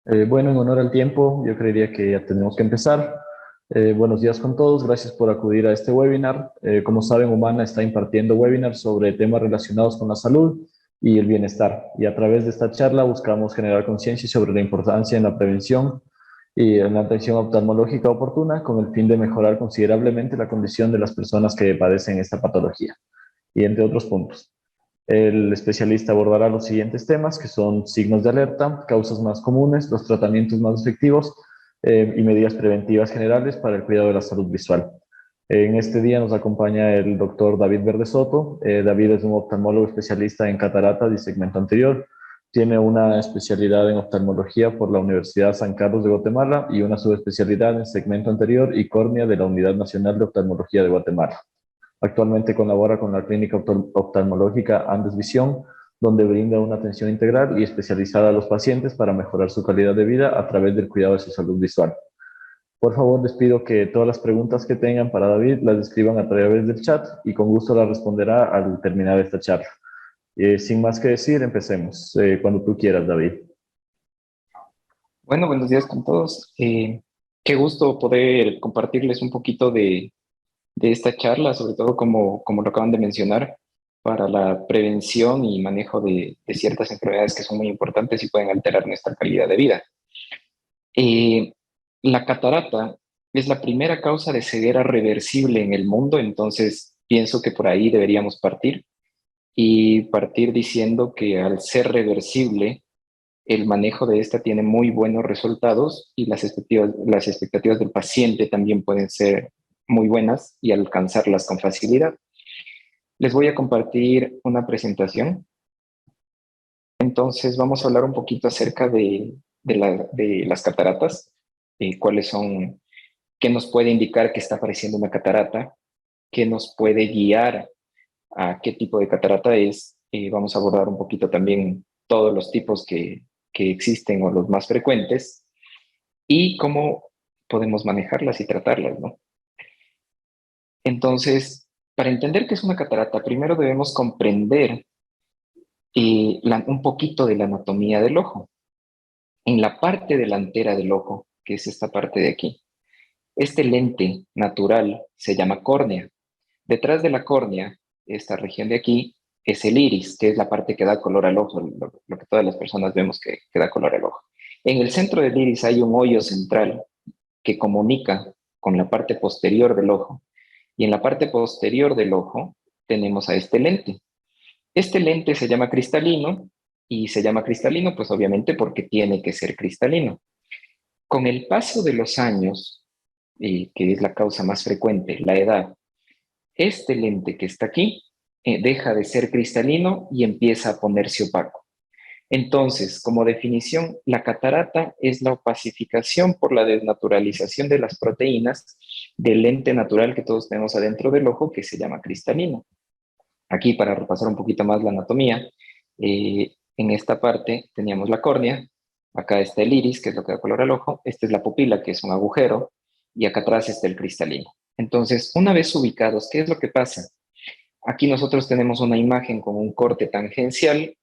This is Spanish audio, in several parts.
Bueno, en honor al tiempo, yo creería que ya tenemos que empezar. Buenos días con todos, gracias por acudir a este webinar. Como saben, Humana está impartiendo webinars sobre temas relacionados con la salud y el bienestar. Y a través de esta charla buscamos generar conciencia sobre la importancia en la prevención y en la atención oftalmológica oportuna con el fin de mejorar considerablemente la condición de las personas que padecen esta patología y entre otros puntos. El especialista abordará los siguientes temas, que son signos de alerta, causas más comunes, los tratamientos más efectivos y medidas preventivas generales para el cuidado de la salud visual. En este día nos acompaña el doctor David Verde Soto. David es un oftalmólogo especialista en cataratas y segmento anterior. Tiene una especialidad en oftalmología por la Universidad San Carlos de Guatemala y una subespecialidad en segmento anterior y córnea de la Unidad Nacional de Oftalmología de Guatemala. Actualmente colabora con la clínica oftalmológica Andes Visión, donde brinda una atención integral y especializada a los pacientes para mejorar su calidad de vida a través del cuidado de su salud visual. Por favor, les pido que todas las preguntas que tengan para David las escriban a través del chat y con gusto las responderá al terminar esta charla. Sin más que decir, empecemos. Cuando tú quieras, David. Bueno, buenos días con todos. Qué gusto poder compartirles un poquito de esta charla, sobre todo como lo acaban de mencionar, para la prevención y manejo de ciertas enfermedades que son muy importantes y pueden alterar nuestra calidad de vida. Eh, la catarata es la primera causa de ceguera reversible en el mundo, entonces pienso que por ahí deberíamos partir diciendo que al ser reversible, el manejo de esta tiene muy buenos resultados y las expectativas del paciente también pueden ser muy buenas y alcanzarlas con facilidad. Les voy a compartir una presentación. Entonces vamos a hablar un poquito acerca de las cataratas, cuáles son, qué nos puede indicar que está apareciendo una catarata, qué nos puede guiar a qué tipo de catarata es. Vamos a abordar un poquito también todos los tipos que existen o los más frecuentes y cómo podemos manejarlas y tratarlas, ¿no? Entonces, para entender qué es una catarata, primero debemos comprender un poquito de la anatomía del ojo. En la parte delantera del ojo, que es esta parte de aquí, este lente natural se llama córnea. Detrás de la córnea, esta región de aquí, es el iris, que es la parte que da color al ojo, lo que todas las personas vemos que da color al ojo. En el centro del iris hay un hoyo central que comunica con la parte posterior del ojo. Y en la parte posterior del ojo tenemos a este lente. Este lente se llama cristalino y se llama cristalino pues obviamente porque tiene que ser cristalino. Con el paso de los años, que es la causa más frecuente, la edad, este lente que está aquí deja de ser cristalino y empieza a ponerse opaco. Entonces, como definición, la catarata es la opacificación por la desnaturalización de las proteínas del lente natural que todos tenemos adentro del ojo, que se llama cristalino. Aquí, para repasar un poquito más la anatomía, en esta parte teníamos la córnea, acá está el iris, que es lo que da color al ojo, esta es la pupila, que es un agujero, y acá atrás está el cristalino. Entonces, una vez ubicados, ¿qué es lo que pasa? Aquí nosotros tenemos una imagen con un corte tangencial.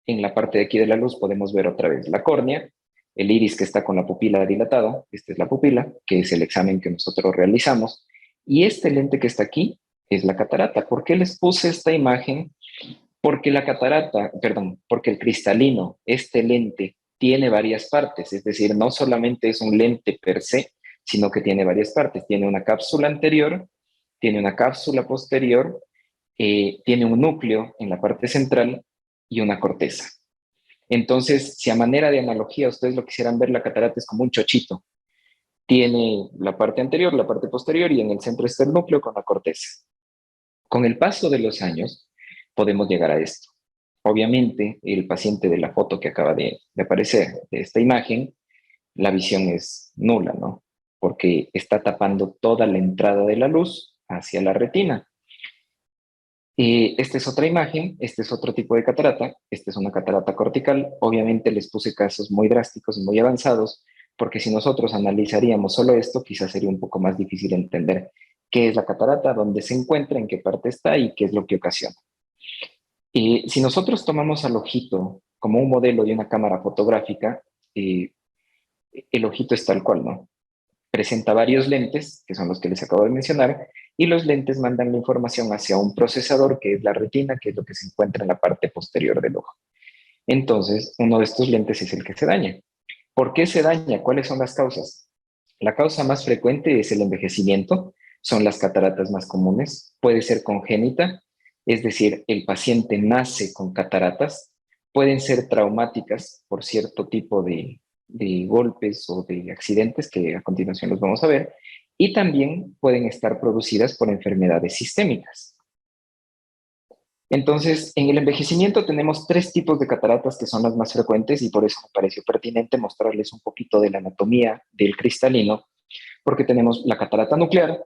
En la parte de aquí de la luz podemos ver otra vez la córnea, el iris que está con la pupila dilatado, esta es la pupila, que es el examen que nosotros realizamos, y este lente que está aquí es la catarata. ¿Por qué les puse esta imagen? Porque la catarata, perdón, porque el cristalino, este lente, tiene varias partes, es decir, no solamente es un lente per se, sino que tiene varias partes. Tiene una cápsula anterior, tiene una cápsula posterior, tiene un núcleo en la parte central y una corteza. Entonces, si a manera de analogía ustedes lo quisieran ver, la catarata es como un chochito. Tiene la parte anterior, la parte posterior y en el centro está el núcleo con la corteza. Con el paso de los años podemos llegar a esto. Obviamente, el paciente de la foto que acaba de aparecer, de esta imagen, la visión es nula, ¿no? Porque está tapando toda la entrada de la luz hacia la retina. Esta es otra imagen, este es otro tipo de catarata, esta es una catarata cortical. Obviamente les puse casos muy drásticos y muy avanzados, porque si nosotros analizaríamos solo esto, quizás sería un poco más difícil entender qué es la catarata, dónde se encuentra, en qué parte está y qué es lo que ocasiona. Si nosotros tomamos al ojito como un modelo de una cámara fotográfica, el ojito es tal cual, ¿no? Presenta varios lentes, que son los que les acabo de mencionar, y los lentes mandan la información hacia un procesador, que es la retina, que es lo que se encuentra en la parte posterior del ojo. Entonces, uno de estos lentes es el que se daña. ¿Por qué se daña? ¿Cuáles son las causas? La causa más frecuente es el envejecimiento, son las cataratas más comunes, puede ser congénita, es decir, el paciente nace con cataratas, pueden ser traumáticas por cierto tipo de golpes o de accidentes que a continuación los vamos a ver, y también pueden estar producidas por enfermedades sistémicas. Entonces, en el envejecimiento tenemos tres tipos de cataratas que son las más frecuentes y por eso me pareció pertinente mostrarles un poquito de la anatomía del cristalino, porque tenemos la catarata nuclear,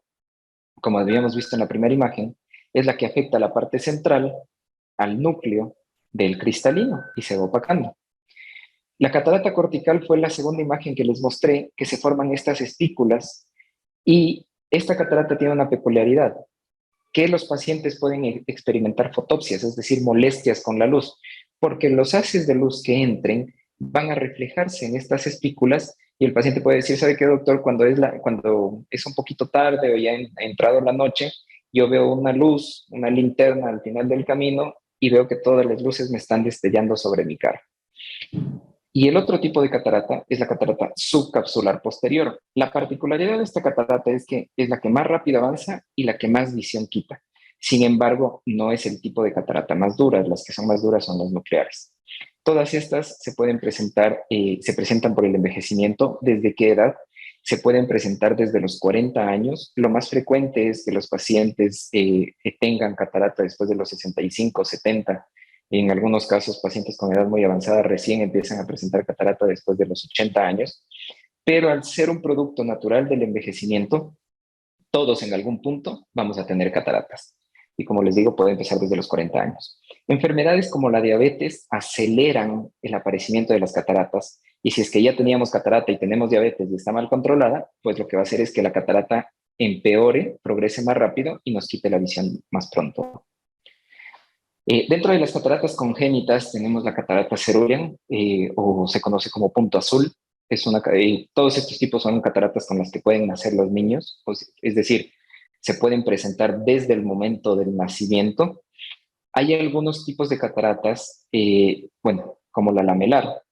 como habíamos visto en la primera imagen, es la que afecta a la parte central, al núcleo del cristalino y se va opacando. La catarata cortical fue la segunda imagen que les mostré, que se forman estas espículas y esta catarata tiene una peculiaridad, que los pacientes pueden experimentar fotopsias, es decir, molestias con la luz, porque los haces de luz que entren van a reflejarse en estas espículas y el paciente puede decir, ¿sabe qué, doctor? Cuando es un poquito tarde o ya ha entrado la noche, yo veo una luz, una linterna al final del camino y veo que todas las luces me están destellando sobre mi cara. Y el otro tipo de catarata es la catarata subcapsular posterior. La particularidad de esta catarata es que es la que más rápido avanza y la que más visión quita. Sin embargo, no es el tipo de catarata más dura. Las que son más duras son las nucleares. Todas estas se pueden presentar, se presentan por el envejecimiento. ¿Desde qué edad? Se pueden presentar desde los 40 años. Lo más frecuente es que los pacientes tengan catarata después de los 65, 70. En algunos casos, pacientes con edad muy avanzada recién empiezan a presentar catarata después de los 80 años, pero al ser un producto natural del envejecimiento, todos en algún punto vamos a tener cataratas. Y como les digo, puede empezar desde los 40 años. Enfermedades como la diabetes aceleran el aparecimiento de las cataratas y si es que ya teníamos catarata y tenemos diabetes y está mal controlada, pues lo que va a hacer es que la catarata empeore, progrese más rápido y nos quite la visión más pronto. Dentro de las cataratas congénitas tenemos la catarata Cerulean, o se conoce como punto azul. Todos estos tipos son cataratas con las que pueden nacer los niños, es decir, se pueden presentar desde el momento del nacimiento. Hay algunos tipos de cataratas, como la lamelar,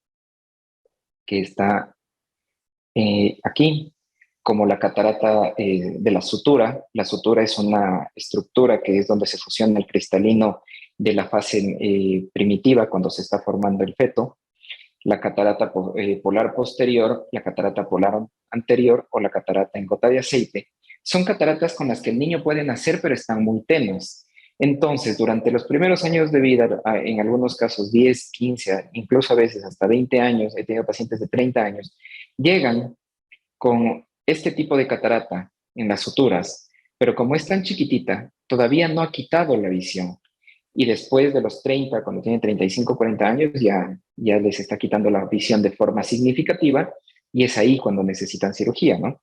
que está aquí, como la catarata de la sutura. La sutura es una estructura que es donde se fusiona el cristalino de la fase primitiva cuando se está formando el feto, la catarata polar posterior, la catarata polar anterior o la catarata en gota de aceite. Son cataratas con las que el niño puede nacer, pero están muy tenues. Entonces, durante los primeros años de vida, en algunos casos 10, 15, incluso a veces hasta 20 años, he tenido pacientes de 30 años, llegan con este tipo de catarata en las suturas, pero como es tan chiquitita, todavía no ha quitado la visión. Y después de los 30, cuando tienen 35, 40 años, ya les está quitando la visión de forma significativa y es ahí cuando necesitan cirugía, ¿no?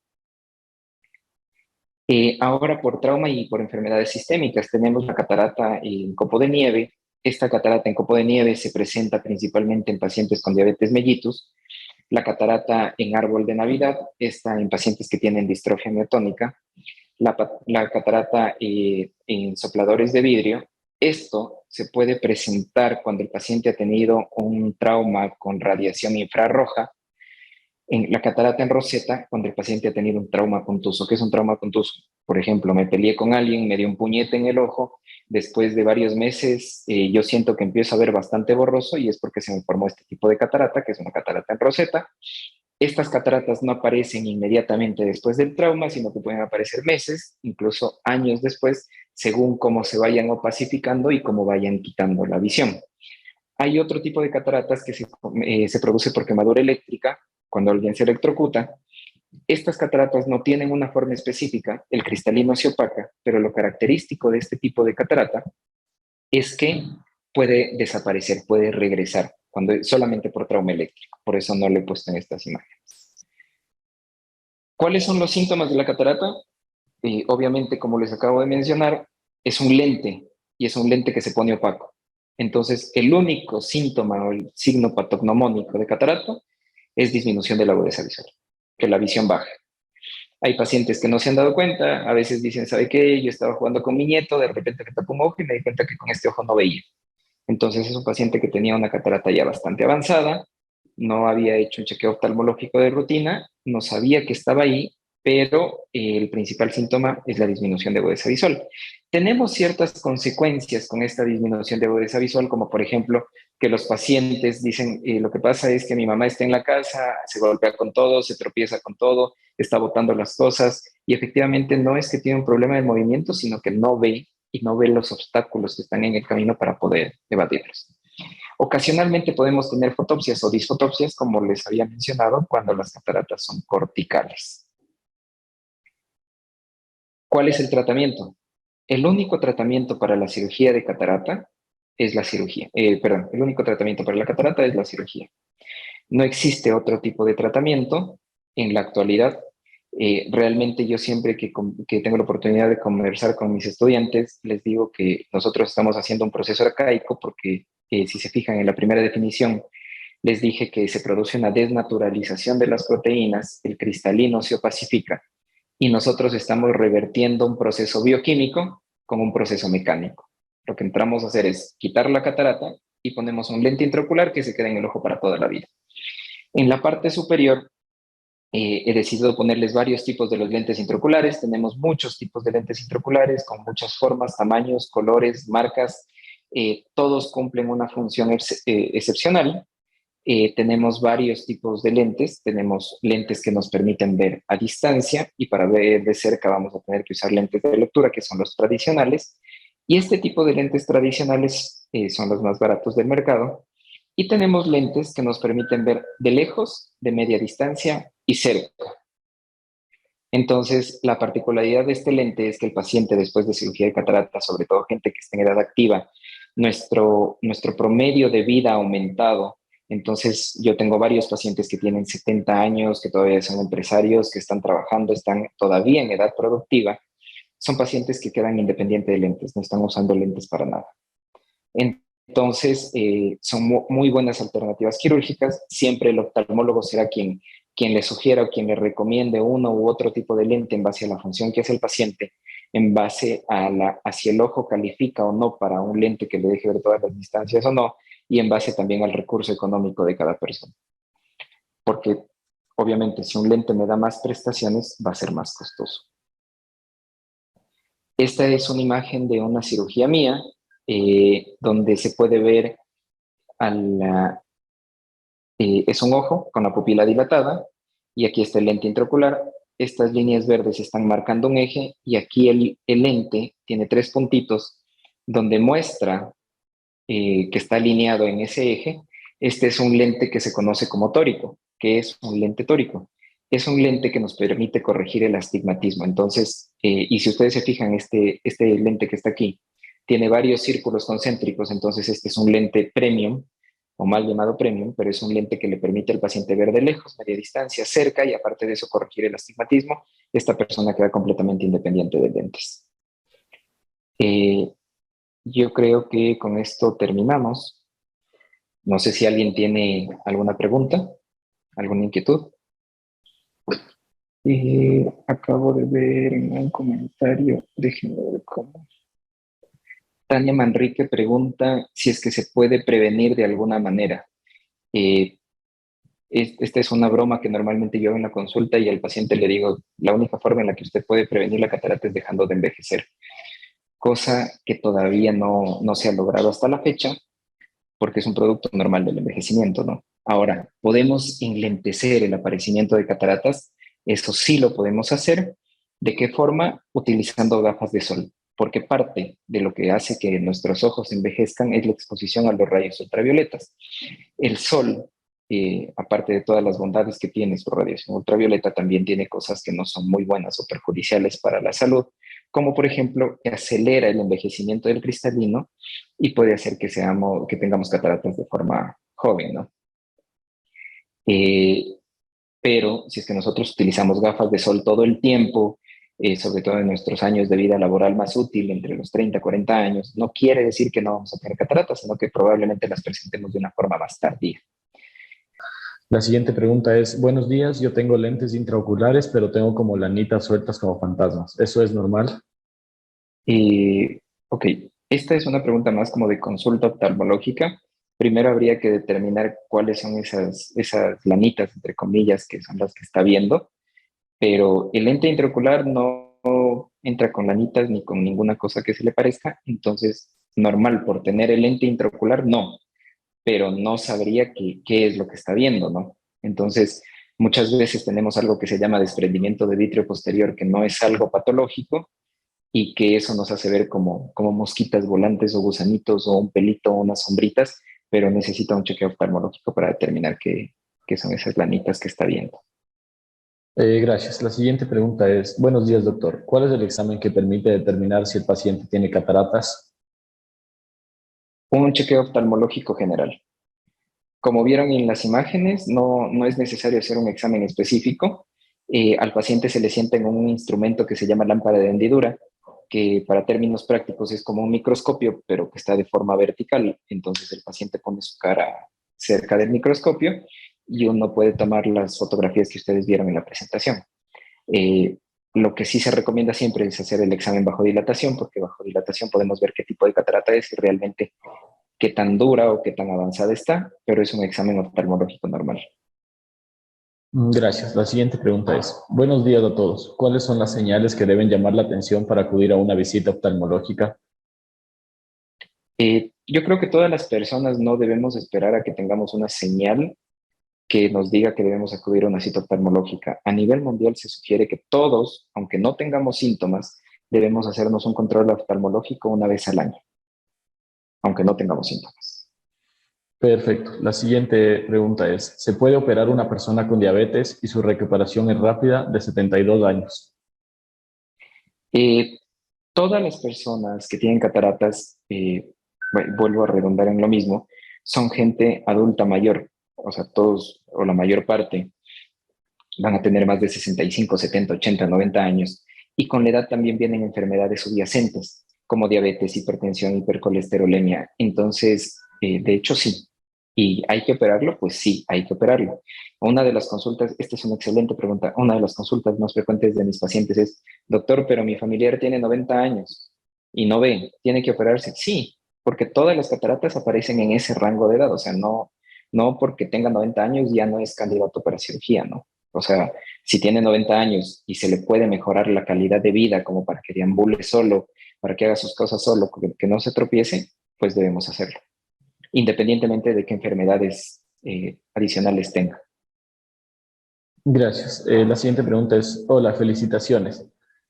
Ahora, por trauma y por enfermedades sistémicas, tenemos la catarata en copo de nieve. Esta catarata en copo de nieve se presenta principalmente en pacientes con diabetes mellitus. La catarata en árbol de Navidad está en pacientes que tienen distrofia miotónica. La catarata en sopladores de vidrio. Esto se puede presentar cuando el paciente ha tenido un trauma con radiación infrarroja. En la catarata en roseta, cuando el paciente ha tenido un trauma contuso. ¿Qué es un trauma contuso? Por ejemplo, me peleé con alguien, me dio un puñete en el ojo, después de varios meses yo siento que empiezo a ver bastante borroso y es porque se me formó este tipo de catarata, que es una catarata en roseta. Estas cataratas no aparecen inmediatamente después del trauma, sino que pueden aparecer meses, incluso años después, según cómo se vayan opacificando y cómo vayan quitando la visión. Hay otro tipo de cataratas que se produce por quemadura eléctrica, cuando alguien se electrocuta. Estas cataratas no tienen una forma específica, el cristalino se opaca, pero lo característico de este tipo de catarata es que puede desaparecer, puede regresar, solamente por trauma eléctrico. Por eso no lo he puesto en estas imágenes. ¿Cuáles son los síntomas de la catarata? Obviamente, como les acabo de mencionar, es un lente y es un lente que se pone opaco. Entonces, el único síntoma o el signo patognomónico de catarata es disminución de la agudeza visual, que la visión baja. Hay pacientes que no se han dado cuenta, a veces dicen, ¿sabe qué? Yo estaba jugando con mi nieto, de repente me tapó un ojo y me di cuenta que con este ojo no veía. Entonces es un paciente que tenía una catarata ya bastante avanzada, no había hecho un chequeo oftalmológico de rutina, no sabía que estaba ahí, pero el principal síntoma es la disminución de agudeza visual. Tenemos ciertas consecuencias con esta disminución de agudeza visual, como por ejemplo que los pacientes dicen, lo que pasa es que mi mamá está en la casa, se golpea con todo, se tropieza con todo, está botando las cosas, y efectivamente no es que tiene un problema de movimiento, sino que no ve y no ve los obstáculos que están en el camino para poder evadirlos. Ocasionalmente podemos tener fotopsias o disfotopsias, como les había mencionado, cuando las cataratas son corticales. ¿Cuál es el tratamiento? El único tratamiento para la cirugía de catarata es la cirugía. El único tratamiento para la catarata es la cirugía. No existe otro tipo de tratamiento en la actualidad. Realmente yo siempre que tengo la oportunidad de conversar con mis estudiantes, les digo que nosotros estamos haciendo un proceso arcaico porque si se fijan en la primera definición, les dije que se produce una desnaturalización de las proteínas, el cristalino se opacifica y nosotros estamos revertiendo un proceso bioquímico con un proceso mecánico. Lo que entramos a hacer es quitar la catarata y ponemos un lente intraocular que se queda en el ojo para toda la vida. En la parte superior he decidido ponerles varios tipos de los lentes intraoculares. Tenemos muchos tipos de lentes intraoculares con muchas formas, tamaños, colores, marcas. Todos cumplen una función excepcional. Tenemos varios tipos de lentes. Tenemos lentes que nos permiten ver a distancia y para ver de cerca vamos a tener que usar lentes de lectura, que son los tradicionales. Y este tipo de lentes tradicionales son los más baratos del mercado. Y tenemos lentes que nos permiten ver de lejos, de media distancia y cerca. Entonces, la particularidad de este lente es que el paciente después de cirugía de catarata, sobre todo gente que está en edad activa, nuestro promedio de vida ha aumentado. Entonces, yo tengo varios pacientes que tienen 70 años, que todavía son empresarios, que están trabajando, están todavía en edad productiva. Son pacientes que quedan independientes de lentes, no están usando lentes para nada. Entonces, son muy buenas alternativas quirúrgicas. Siempre el oftalmólogo será quien le sugiera o quien le recomiende uno u otro tipo de lente en base a la función que hace el paciente, en base a si el ojo califica o no para un lente que le deje ver todas las distancias o no, y en base también al recurso económico de cada persona. Porque, obviamente, si un lente me da más prestaciones, va a ser más costoso. Esta es una imagen de una cirugía mía, donde se puede ver es un ojo con la pupila dilatada y aquí está el lente intraocular. Estas líneas verdes están marcando un eje y aquí el lente tiene 3 puntitos donde muestra que está alineado en ese eje. Este es un lente que se conoce como tórico. ¿Qué es un lente tórico? Es un lente que nos permite corregir el astigmatismo. Entonces, y si ustedes se fijan, este lente que está aquí tiene varios círculos concéntricos, entonces este es un lente premium, o mal llamado premium, pero es un lente que le permite al paciente ver de lejos, media distancia, cerca, y aparte de eso corregir el astigmatismo. Esta persona queda completamente independiente de lentes. Yo creo que con esto terminamos. No sé si alguien tiene alguna pregunta, alguna inquietud. Acabo de ver en un comentario, déjenme ver cómo. Tania Manrique pregunta si es que se puede prevenir de alguna manera. Esta es una broma que normalmente yo hago en la consulta y al paciente le digo, la única forma en la que usted puede prevenir la catarata es dejando de envejecer. Cosa que todavía no se ha logrado hasta la fecha, porque es un producto normal del envejecimiento, ¿no? Ahora, ¿podemos enlentecer el aparecimiento de cataratas? Eso sí lo podemos hacer. ¿De qué forma? Utilizando gafas de sol, porque parte de lo que hace que nuestros ojos envejezcan es la exposición a los rayos ultravioletas. El sol, aparte de todas las bondades que tiene su radiación ultravioleta, también tiene cosas que no son muy buenas o perjudiciales para la salud, como por ejemplo que acelera el envejecimiento del cristalino y puede hacer que tengamos cataratas de forma joven, ¿no? Pero si es que nosotros utilizamos gafas de sol todo el tiempo, sobre todo en nuestros años de vida laboral más útil, entre los 30 y 40 años, no quiere decir que no vamos a tener cataratas, sino que probablemente las presentemos de una forma más tardía. La siguiente pregunta es, buenos días, yo tengo lentes intraoculares, pero tengo como lanitas sueltas como fantasmas. ¿Eso es normal? Ok, esta es una pregunta más como de consulta oftalmológica. Primero habría que determinar cuáles son esas lanitas, entre comillas, que son las que está viendo, pero el lente intraocular no entra con lanitas ni con ninguna cosa que se le parezca, entonces normal, por tener el lente intraocular, no, pero no sabría qué es lo que está viendo, ¿no? Entonces, muchas veces tenemos algo que se llama desprendimiento de vítreo posterior, que no es algo patológico, y que eso nos hace ver como mosquitas volantes o gusanitos o un pelito o unas sombritas, pero necesita un chequeo oftalmológico para determinar qué son esas lanitas que está viendo. Gracias. La siguiente pregunta es, buenos días, doctor. ¿Cuál es el examen que permite determinar si el paciente tiene cataratas? Un chequeo oftalmológico general. Como vieron en las imágenes, no es necesario hacer un examen específico. Al paciente se le sienta en un instrumento que se llama lámpara de hendidura, que para términos prácticos es como un microscopio, pero que está de forma vertical. Entonces el paciente pone su cara cerca del microscopio y uno puede tomar las fotografías que ustedes vieron en la presentación. Eh, lo que sí se recomienda siempre es hacer el examen bajo dilatación, porque bajo dilatación podemos ver qué tipo de catarata es y realmente qué tan dura o qué tan avanzada está, pero es un examen oftalmológico normal. Gracias. La siguiente pregunta es, buenos días a todos. ¿Cuáles son las señales que deben llamar la atención para acudir a una visita oftalmológica? Yo creo que todas las personas no debemos esperar a que tengamos una señal que nos diga que debemos acudir a una cita oftalmológica. A nivel mundial se sugiere que todos, aunque no tengamos síntomas, debemos hacernos un control oftalmológico una vez al año, aunque no tengamos síntomas. Perfecto. La siguiente pregunta es, ¿se puede operar una persona con diabetes y su recuperación es rápida de 72 años? Eh, Todas las personas que tienen cataratas, vuelvo a redundar en lo mismo, son gente adulta mayor, o sea, todos o la mayor parte van a tener más de 65, 70, 80, 90 años, y con la edad también vienen enfermedades subyacentes, como diabetes, hipertensión, hipercolesterolemia. Entonces, de hecho, sí. ¿Y hay que operarlo? Pues sí, hay que operarlo. Una de las consultas, esta es una excelente pregunta, una de las consultas más frecuentes de mis pacientes es, doctor, pero mi familiar tiene 90 años y no ve, ¿tiene que operarse? Sí, porque todas las cataratas aparecen en ese rango de edad, o sea, no porque tenga 90 años ya no es candidato para cirugía, ¿no? O sea, si tiene 90 años y se le puede mejorar la calidad de vida como para que deambule solo, para que haga sus cosas solo, que no se tropiece, pues debemos hacerlo, independientemente de qué enfermedades adicionales tenga. Gracias. La siguiente pregunta es, hola, felicitaciones.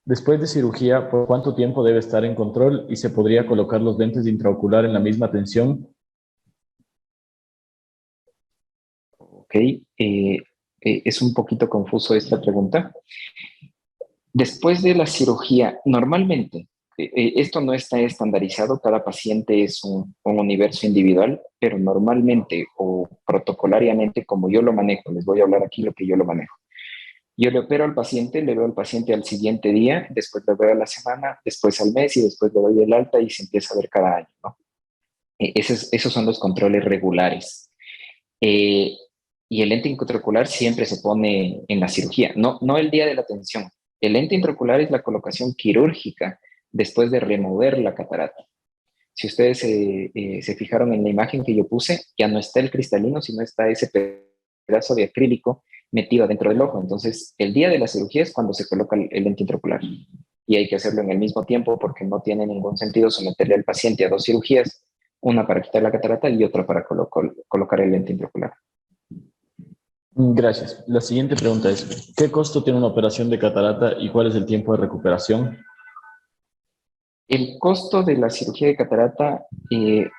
Después de cirugía, ¿por cuánto tiempo debe estar en control y se podría colocar los lentes de intraocular en la misma tensión? ¿Ok? Es un poquito confuso esta pregunta. Después de la cirugía, normalmente, esto no está estandarizado, cada paciente es un universo individual, pero normalmente o protocolariamente, como yo lo manejo, les voy a hablar aquí lo que yo lo manejo. Yo le opero al paciente, le veo al paciente al siguiente día, después le veo a la semana, después al mes y después le doy el alta y se empieza a ver cada año, ¿no? Esos son los controles regulares. Eh, y el lente intraocular siempre se pone en la cirugía, no el día de la atención. El lente intraocular es la colocación quirúrgica después de remover la catarata. Si ustedes se fijaron en la imagen que yo puse, ya no está el cristalino, sino está ese pedazo de acrílico metido dentro del ojo. Entonces, el día de la cirugía es cuando se coloca el lente intraocular. Y hay que hacerlo en el mismo tiempo porque no tiene ningún sentido someterle al paciente a dos cirugías, una para quitar la catarata y otra para colocar el lente intraocular. Gracias. La siguiente pregunta es, ¿qué costo tiene una operación de catarata y cuál es el tiempo de recuperación? El costo de la cirugía de catarata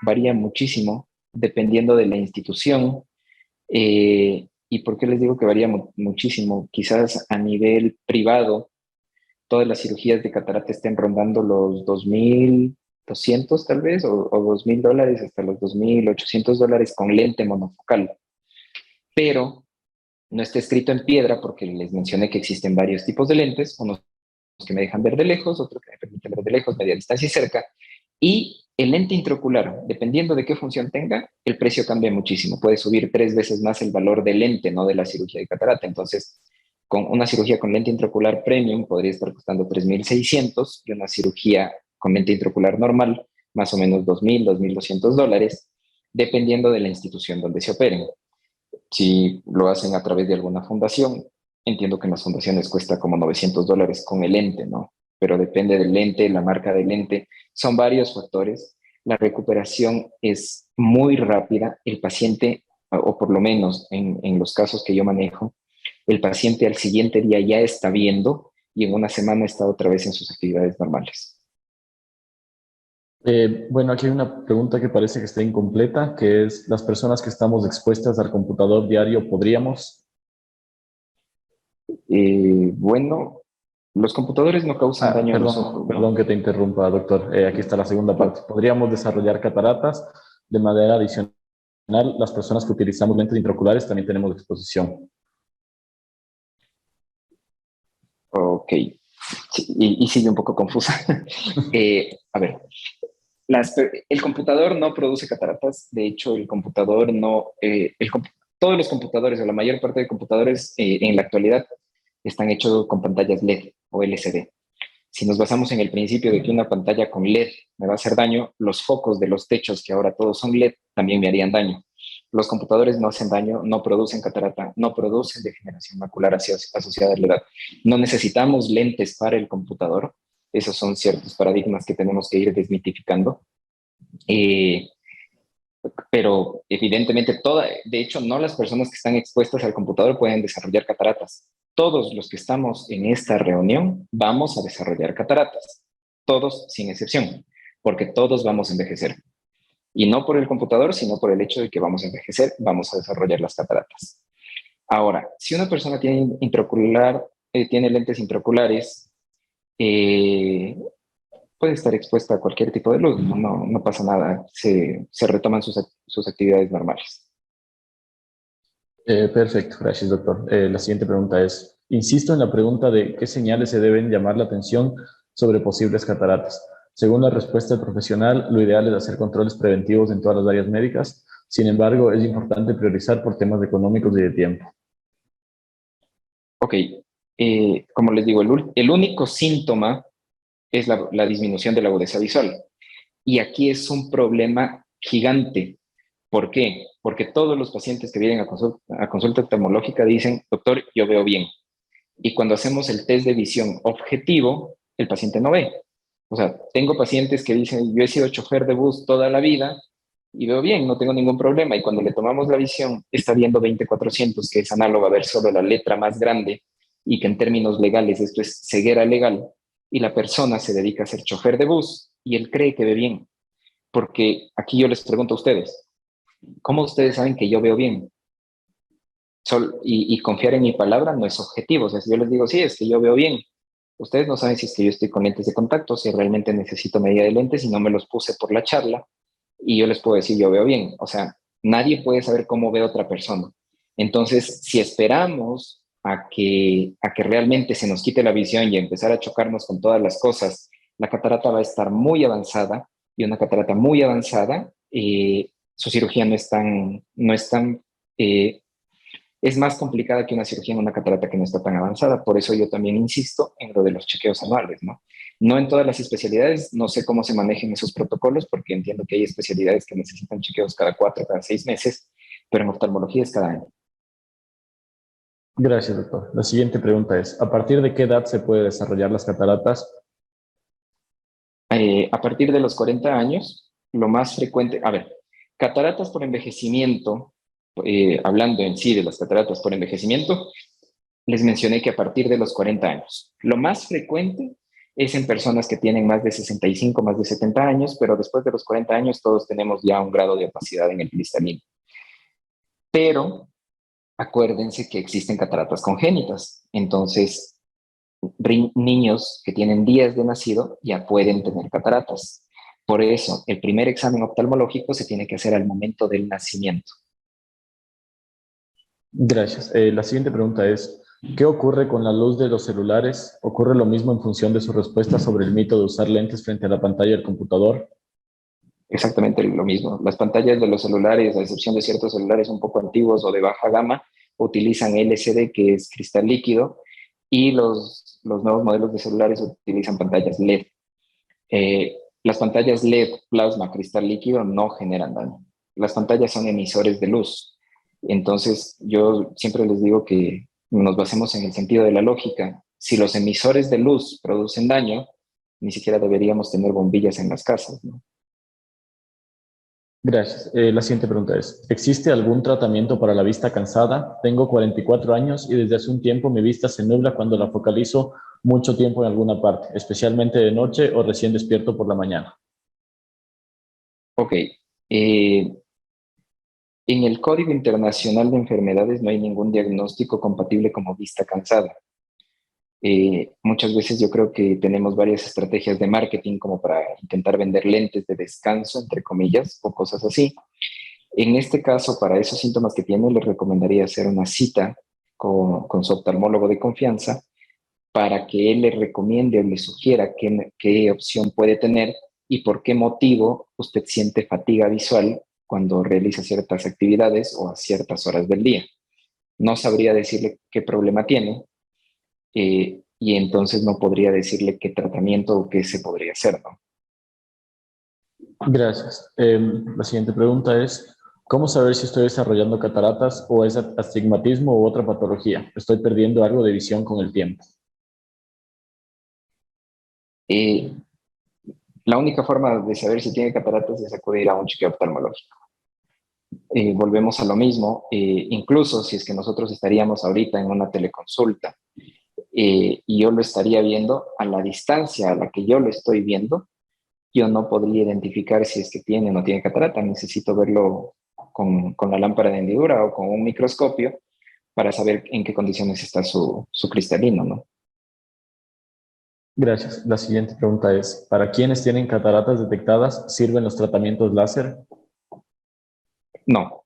varía muchísimo dependiendo de la institución. ¿Y por qué les digo que varía muchísimo? Quizás a nivel privado, todas las cirugías de catarata estén rondando los 2.200 tal vez, o $2.000 hasta los $2.800 con lente monofocal. Pero no está escrito en piedra porque les mencioné que existen varios tipos de lentes, unos que me dejan ver de lejos, otros que me permiten ver de lejos, media distancia y cerca. Y El lente intraocular, dependiendo de qué función tenga, el precio cambia muchísimo. Puede subir 3 veces más el valor del lente, no de la cirugía de catarata. Entonces, con una cirugía con lente intraocular premium podría estar costando 3.600 y una cirugía con lente intraocular normal, más o menos 2.000, $2.200, dependiendo de la institución donde se operen. Si lo hacen a través de alguna fundación, entiendo que en las fundaciones cuesta como $900 con el lente, ¿no? Pero depende del lente, la marca del lente, son varios factores. La recuperación es muy rápida. El paciente, o por lo menos en los casos que yo manejo, el paciente al siguiente día ya está viendo y en una semana está otra vez en sus actividades normales. Bueno, aquí hay una pregunta que parece que está incompleta, que es, ¿las personas que estamos expuestas al computador diario podríamos? Bueno, los computadores no causan daño a los Perdón, ojos, ¿no? perdón que te interrumpa, doctor. Aquí está la segunda parte. ¿Podríamos desarrollar cataratas de manera adicional? Las personas que utilizamos lentes intraoculares también tenemos exposición. Ok, sí, y sigue un poco confusa. A ver, el computador no produce cataratas. De hecho, el computador no, todos los computadores o la mayor parte de computadores en la actualidad están hechos con pantallas LED o LCD. Si nos basamos en el principio de que una pantalla con LED me va a hacer daño, los focos de los techos, que ahora todos son LED, también me harían daño. Los computadores no hacen daño, no producen catarata, no producen degeneración macular asociada a la edad. No necesitamos lentes para el computador. Esos son ciertos paradigmas que tenemos que ir desmitificando. Pero evidentemente de hecho, no las personas que están expuestas al computador pueden desarrollar cataratas. Todos los que estamos en esta reunión vamos a desarrollar cataratas, todos sin excepción, porque todos vamos a envejecer. Y no por el computador, sino por el hecho de que vamos a envejecer, vamos a desarrollar las cataratas. Ahora, si una persona tiene lentes intraoculares, puede estar expuesta a cualquier tipo de luz, no pasa nada, se retoman sus actividades normales. Perfecto, gracias, doctor. La siguiente pregunta es, insisto en la pregunta de qué señales se deben llamar la atención sobre posibles cataratas. Según la respuesta del profesional, lo ideal es hacer controles preventivos en todas las áreas médicas. Sin embargo, es importante priorizar por temas económicos y de tiempo. Ok, como les digo, el único síntoma es la disminución de la agudeza visual. Y aquí es un problema gigante. ¿Por qué? Porque todos los pacientes que vienen a consulta oftalmológica dicen, doctor, yo veo bien. Y cuando hacemos el test de visión objetivo, el paciente no ve. O sea, tengo pacientes que dicen, yo he sido chofer de bus toda la vida y veo bien, no tengo ningún problema. Y cuando le tomamos la visión, está viendo 20/400, que es análogo a ver solo la letra más grande y que en términos legales esto es ceguera legal. Y la persona se dedica a ser chofer de bus y él cree que ve bien. Porque aquí yo les pregunto a ustedes, ¿cómo ustedes saben que yo veo bien? Y confiar en mi palabra no es objetivo. O sea, si yo les digo, sí, es que yo veo bien, ustedes no saben si es que yo estoy con lentes de contacto, si realmente necesito medida de lentes, si no me los puse por la charla, y yo les puedo decir, yo veo bien. O sea, nadie puede saber cómo ve otra persona. Entonces, si esperamos a que realmente se nos quite la visión y empezar a chocarnos con todas las cosas, la catarata va a estar muy avanzada, y una catarata muy avanzada, su cirugía no es tan es más complicada que una cirugía en una catarata que no está tan avanzada. Por eso yo también insisto en lo de los chequeos anuales, ¿no? No en todas las especialidades, no sé cómo se manejen esos protocolos, porque entiendo que hay especialidades que necesitan chequeos cada 4, cada 6 meses, pero en oftalmología es cada año. Gracias, doctor. La siguiente pregunta es, ¿a partir de qué edad se puede desarrollar las cataratas? A partir de los 40 años, lo más frecuente, a ver, cataratas por envejecimiento, hablando en sí de las cataratas por envejecimiento, les mencioné que a partir de los 40 años. Lo más frecuente es en personas que tienen más de 65, más de 70 años, pero después de los 40 años todos tenemos ya un grado de opacidad en el cristalino. Pero acuérdense que existen cataratas congénitas. Entonces, niños que tienen días de nacido ya pueden tener cataratas. Por eso, el primer examen oftalmológico se tiene que hacer al momento del nacimiento. Gracias. La siguiente pregunta es, ¿qué ocurre con la luz de los celulares? ¿Ocurre lo mismo en función de su respuesta sobre el mito de usar lentes frente a la pantalla del computador? Exactamente lo mismo. Las pantallas de los celulares, a excepción de ciertos celulares un poco antiguos o de baja gama, utilizan LCD, que es cristal líquido, y los nuevos modelos de celulares utilizan pantallas LED. Las pantallas LED, plasma, cristal líquido no generan daño. Las pantallas son emisores de luz. Entonces, yo siempre les digo que nos basemos en el sentido de la lógica. Si los emisores de luz producen daño, ni siquiera deberíamos tener bombillas en las casas, ¿no? Gracias. La siguiente pregunta es, ¿existe algún tratamiento para la vista cansada? Tengo 44 años y desde hace un tiempo mi vista se nubla cuando la focalizo mucho tiempo en alguna parte, especialmente de noche o recién despierto por la mañana. Ok. En el Código Internacional de Enfermedades no hay ningún diagnóstico compatible como vista cansada. Muchas veces yo creo que tenemos varias estrategias de marketing como para intentar vender lentes de descanso, entre comillas, o cosas así. En este caso, para esos síntomas que tiene, les recomendaría hacer una cita con su oftalmólogo de confianza para que él le recomiende o le sugiera qué opción puede tener y por qué motivo usted siente fatiga visual cuando realiza ciertas actividades o a ciertas horas del día. No sabría decirle qué problema tiene, y entonces no podría decirle qué tratamiento o qué se podría hacer, ¿no? Gracias. La siguiente pregunta es, ¿cómo saber si estoy desarrollando cataratas o es astigmatismo u otra patología? Estoy perdiendo algo de visión con el tiempo. Eh, la única forma de saber si tiene cataratas es acudir a un chequeo oftalmológico. Volvemos a lo mismo, incluso si es que nosotros estaríamos ahorita en una teleconsulta y yo lo estaría viendo a la distancia a la que yo lo estoy viendo, yo no podría identificar si es que tiene o no tiene catarata. Necesito verlo con la lámpara de hendidura o con un microscopio para saber en qué condiciones está su cristalino, ¿no? Gracias. La siguiente pregunta es, ¿para quienes tienen cataratas detectadas sirven los tratamientos láser? No.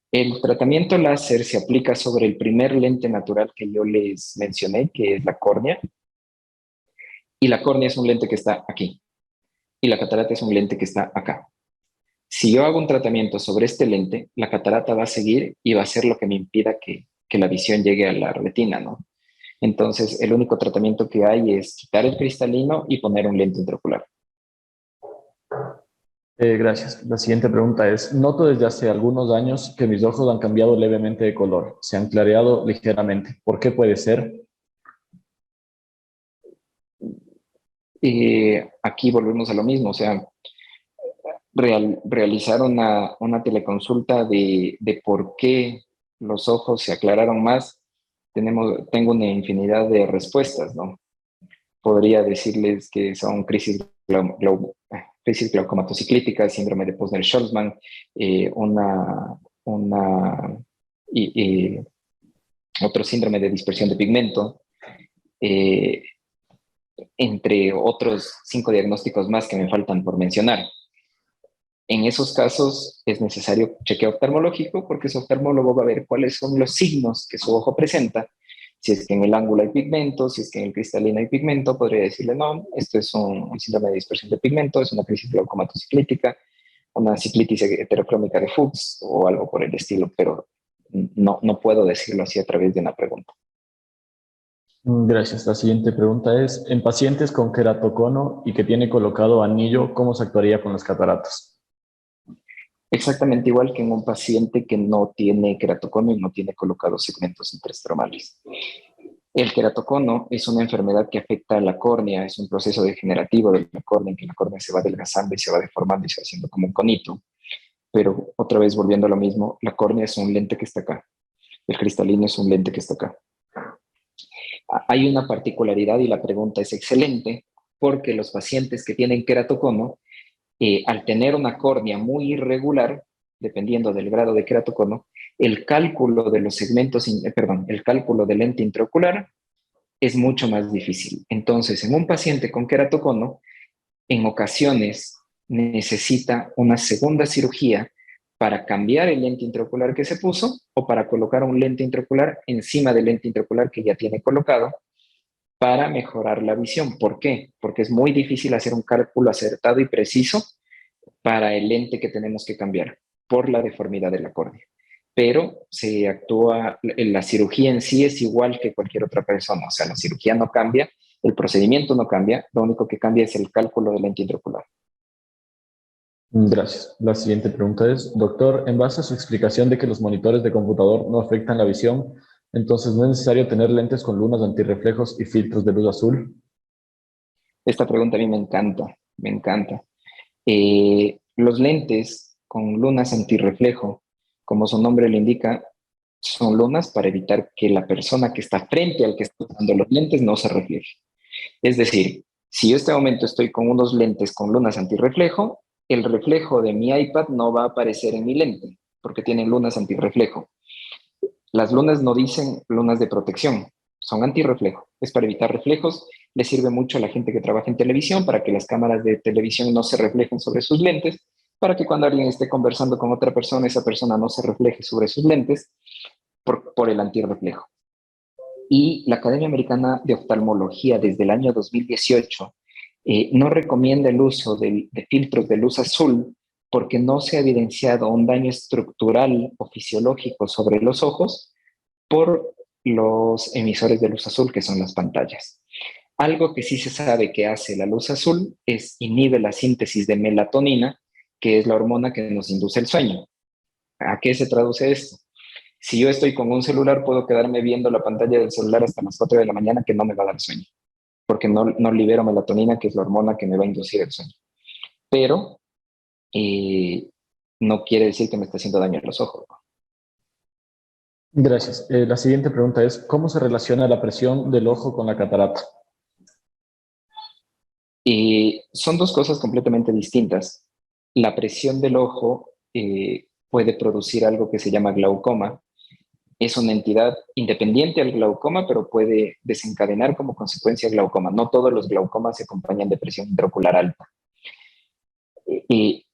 El tratamiento láser se aplica sobre el primer lente natural que yo les mencioné, que es la córnea, y la córnea es un lente que está aquí, y la catarata es un lente que está acá. Si yo hago un tratamiento sobre este lente, la catarata va a seguir y va a ser lo que me impida que la visión llegue a la retina, ¿no? Entonces, el único tratamiento que hay es quitar el cristalino y poner un lente intraocular. Gracias. La siguiente pregunta es, noto desde hace algunos años que mis ojos han cambiado levemente de color, se han clareado ligeramente. ¿Por qué puede ser? Aquí volvemos a lo mismo, o sea, realizar una teleconsulta de por qué los ojos se aclararon más, tengo una infinidad de respuestas, ¿no? Podría decirles que son crisis glaucomatociclítica, síndrome de Posner-Schwarzman, una y otro síndrome de dispersión de pigmento, eh, entre otros 5 diagnósticos más que me faltan por mencionar. En esos casos es necesario chequeo oftalmológico porque su oftalmólogo va a ver cuáles son los signos que su ojo presenta. Si es que en el ángulo hay pigmento, si es que en el cristalino hay pigmento, podría decirle, no, esto es un síndrome de dispersión de pigmento, es una crisis glaucomatociclítica, una ciclitis heterocrómica de Fuchs o algo por el estilo, pero no puedo decirlo así a través de una pregunta. Gracias. La siguiente pregunta es, en pacientes con queratocono y que tiene colocado anillo, ¿cómo se actuaría con las cataratas? Exactamente igual que en un paciente que no tiene queratocono y no tiene colocados segmentos interestromales. El queratocono es una enfermedad que afecta a la córnea, es un proceso degenerativo de la córnea en que la córnea se va adelgazando y se va deformando y se va haciendo como un conito. Pero otra vez volviendo a lo mismo, la córnea es un lente que está acá, el cristalino es un lente que está acá. Hay una particularidad y la pregunta es excelente porque los pacientes que tienen queratocono, al tener una córnea muy irregular, dependiendo del grado de queratocono, el cálculo de los segmentos, el cálculo del lente intraocular es mucho más difícil. Entonces, en un paciente con queratocono, en ocasiones necesita una segunda cirugía para cambiar el lente intraocular que se puso o para colocar un lente intraocular encima del lente intraocular que ya tiene colocado para mejorar la visión. ¿Por qué? Porque es muy difícil hacer un cálculo acertado y preciso para el lente que tenemos que cambiar por la deformidad de la córnea. Pero se actúa, la cirugía en sí es igual que cualquier otra persona, o sea, la cirugía no cambia, el procedimiento no cambia, lo único que cambia es el cálculo del lente intraocular. Gracias. La siguiente pregunta es, doctor, en base a su explicación de que los monitores de computador no afectan la visión, entonces no es necesario tener lentes con lunas antirreflejos y filtros de luz azul. Esta pregunta a mí me encanta, me encanta. Los lentes con lunas antirreflejo, como su nombre lo indica, son lunas para evitar que la persona que está frente al que está usando los lentes no se refleje. Es decir, si yo en este momento estoy con unos lentes con lunas antirreflejo, el reflejo de mi iPad no va a aparecer en mi lente, porque tienen lunas antirreflejo. Las lunas no dicen lunas de protección, son antirreflejo. Es para evitar reflejos. Le sirve mucho a la gente que trabaja en televisión para que las cámaras de televisión no se reflejen sobre sus lentes, para que cuando alguien esté conversando con otra persona, esa persona no se refleje sobre sus lentes por el antirreflejo. Y la Academia Americana de Oftalmología desde el año 2018 no recomienda el uso de filtros de luz azul porque no se ha evidenciado un daño estructural o fisiológico sobre los ojos por los emisores de luz azul, que son las pantallas. Algo que sí se sabe que hace la luz azul es inhibe la síntesis de melatonina, que es la hormona que nos induce el sueño. ¿A qué se traduce esto? Si yo estoy con un celular, puedo quedarme viendo la pantalla del celular hasta las 4 de la mañana que no me va a dar sueño, porque no libero melatonina, que es la hormona que me va a inducir el sueño. Pero eh, no quiere decir que me está haciendo daño a los ojos. Gracias. La siguiente pregunta es, ¿cómo se relaciona la presión del ojo con la catarata? Son dos cosas completamente distintas. La presión del ojo puede producir algo que se llama glaucoma. Es una entidad independiente al glaucoma, pero puede desencadenar como consecuencia glaucoma. No todos los glaucomas se acompañan de presión intraocular alta. Y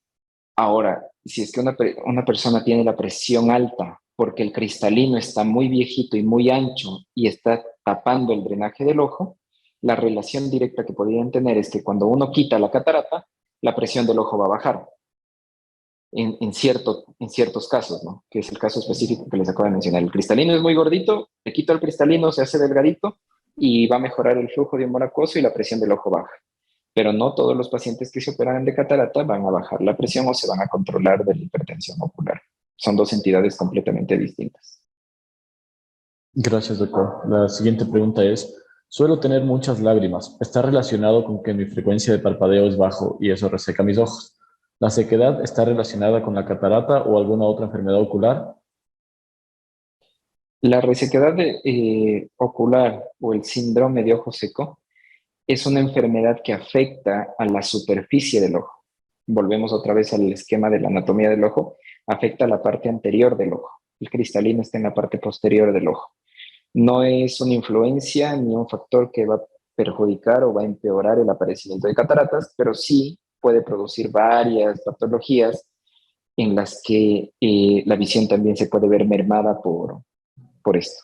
ahora, si es que una persona tiene la presión alta porque el cristalino está muy viejito y muy ancho y está tapando el drenaje del ojo, la relación directa que podrían tener es que cuando uno quita la catarata, la presión del ojo va a bajar. En ciertos casos, ¿no? Que es el caso específico que les acabo de mencionar. El cristalino es muy gordito, le quito el cristalino, se hace delgadito y va a mejorar el flujo de humor acuoso y la presión del ojo baja. Pero no todos los pacientes que se operan de catarata van a bajar la presión o se van a controlar de la hipertensión ocular. Son dos entidades completamente distintas. Gracias, doctor. La siguiente pregunta es, suelo tener muchas lágrimas. ¿Está relacionado con que mi frecuencia de parpadeo es bajo y eso reseca mis ojos? ¿La sequedad está relacionada con la catarata o alguna otra enfermedad ocular? La resequedad ocular o el síndrome de ojo seco es una enfermedad que afecta a la superficie del ojo. Volvemos otra vez al esquema de la anatomía del ojo. Afecta a la parte anterior del ojo. El cristalino está en la parte posterior del ojo. No es una influencia ni un factor que va a perjudicar o va a empeorar el aparecimiento de cataratas, pero sí puede producir varias patologías en las que la visión también se puede ver mermada por esto.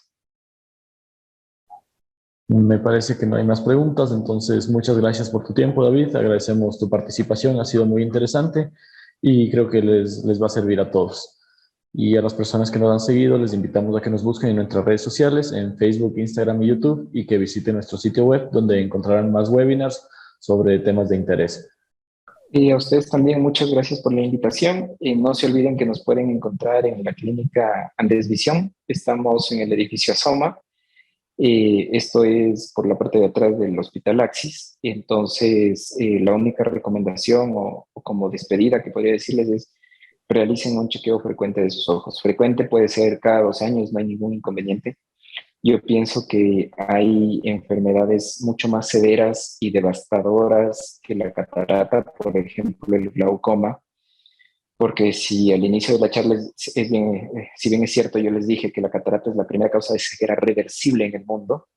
Me parece que no hay más preguntas, entonces muchas gracias por tu tiempo, David. Agradecemos tu participación, ha sido muy interesante y creo que les va a servir a todos. Y a las personas que nos han seguido, les invitamos a que nos busquen en nuestras redes sociales, en Facebook, Instagram y YouTube, y que visiten nuestro sitio web donde encontrarán más webinars sobre temas de interés. Y a ustedes también muchas gracias por la invitación. Y no se olviden que nos pueden encontrar en la clínica Andes Visión. Estamos en el edificio Asoma. Esto es por la parte de atrás del Hospital Axis. Entonces, la única recomendación o como despedida que podría decirles es realicen un chequeo frecuente de sus ojos. Frecuente puede ser cada 2 años, no hay ningún inconveniente. Yo pienso que hay enfermedades mucho más severas y devastadoras que la catarata, por ejemplo, el glaucoma, porque si al inicio de la charla, si bien es cierto, yo les dije que la catarata es la primera causa de ceguera reversible en el mundo,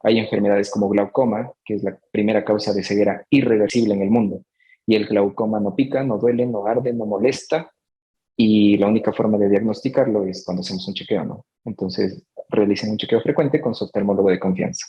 hay enfermedades como glaucoma, que es la primera causa de ceguera irreversible en el mundo. Y el glaucoma no pica, no duele, no arde, no molesta, y la única forma de diagnosticarlo es cuando hacemos un chequeo, ¿no? Entonces, realicen un chequeo frecuente con su oftalmólogo de confianza.